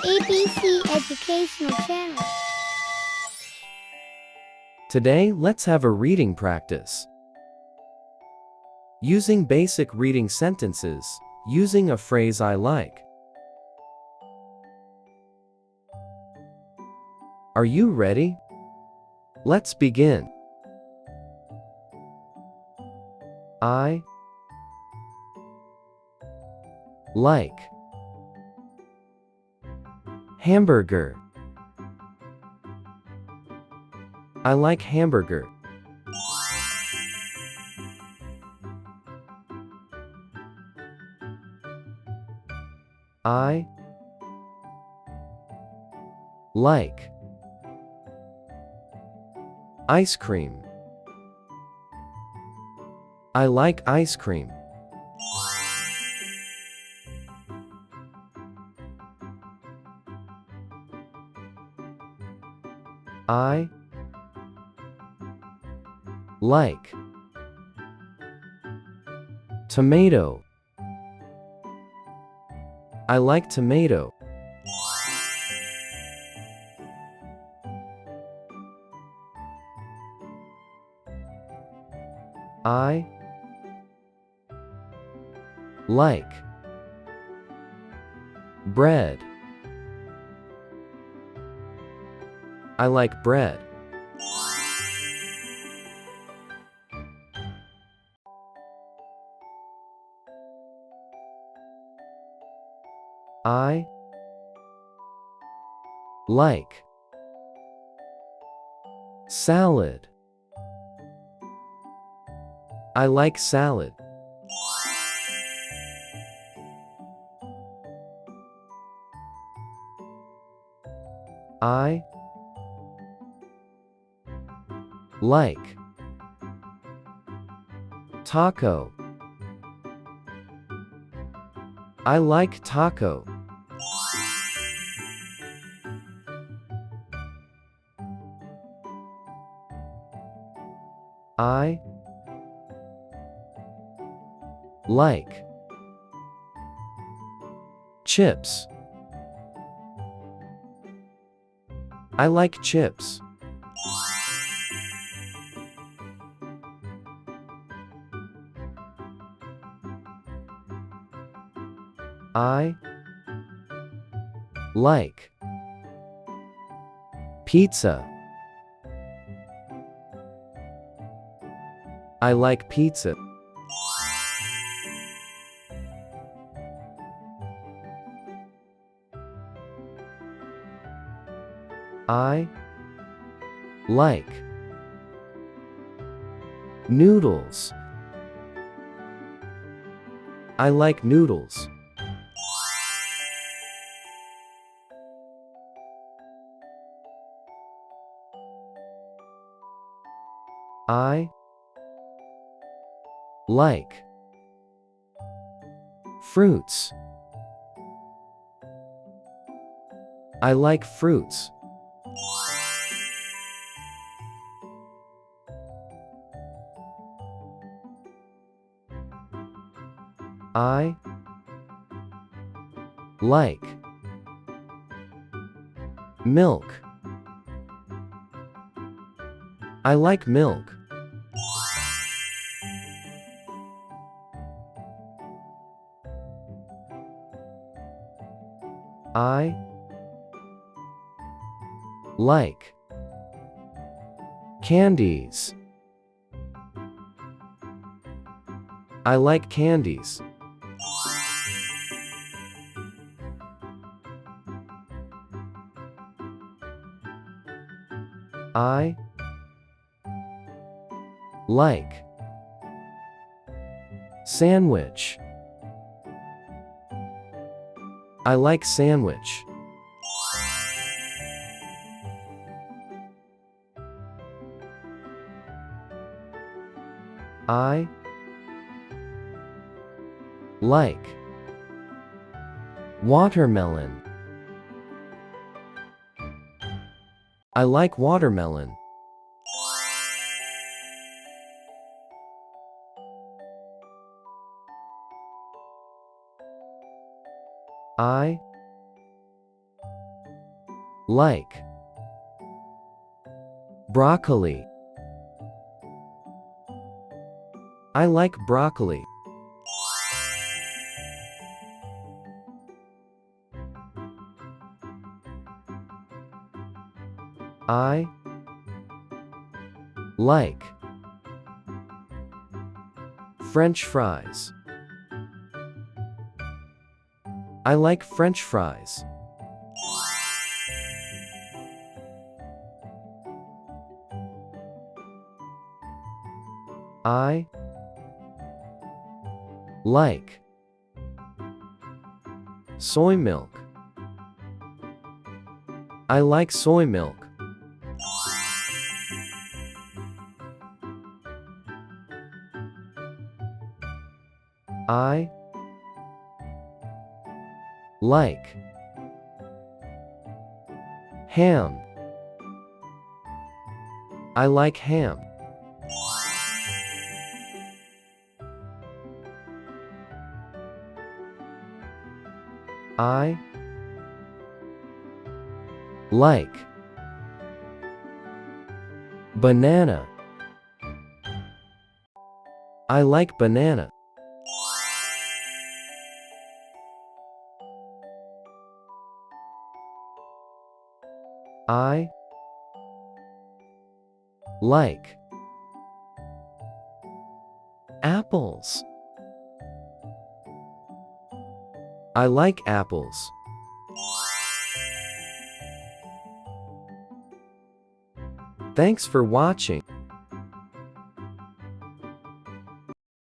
ABC Educational Channel. Today, let's have a reading practice. Using basic reading sentences, using a phrase I like. Are you ready? Let's begin. I like hamburger. I like hamburger. I like ice cream. I like ice cream. I like tomato. I like tomato. I like bread. I like bread. I like salad. I like salad. I like taco. I like taco. I like chips. I like chips. I like pizza. I like pizza. I like noodles. I like noodles. I like fruits. I like fruits. I like milk. I like milk. I like candies. I like candies. I like sandwich. I like sandwich. I like watermelon. I like watermelon. I Like. Broccoli. I like broccoli. I like French fries. I like French fries. I like soy milk. I like soy milk. I like ham. I like ham. I like banana. I like banana. I like apples. I like apples. Thanks for watching.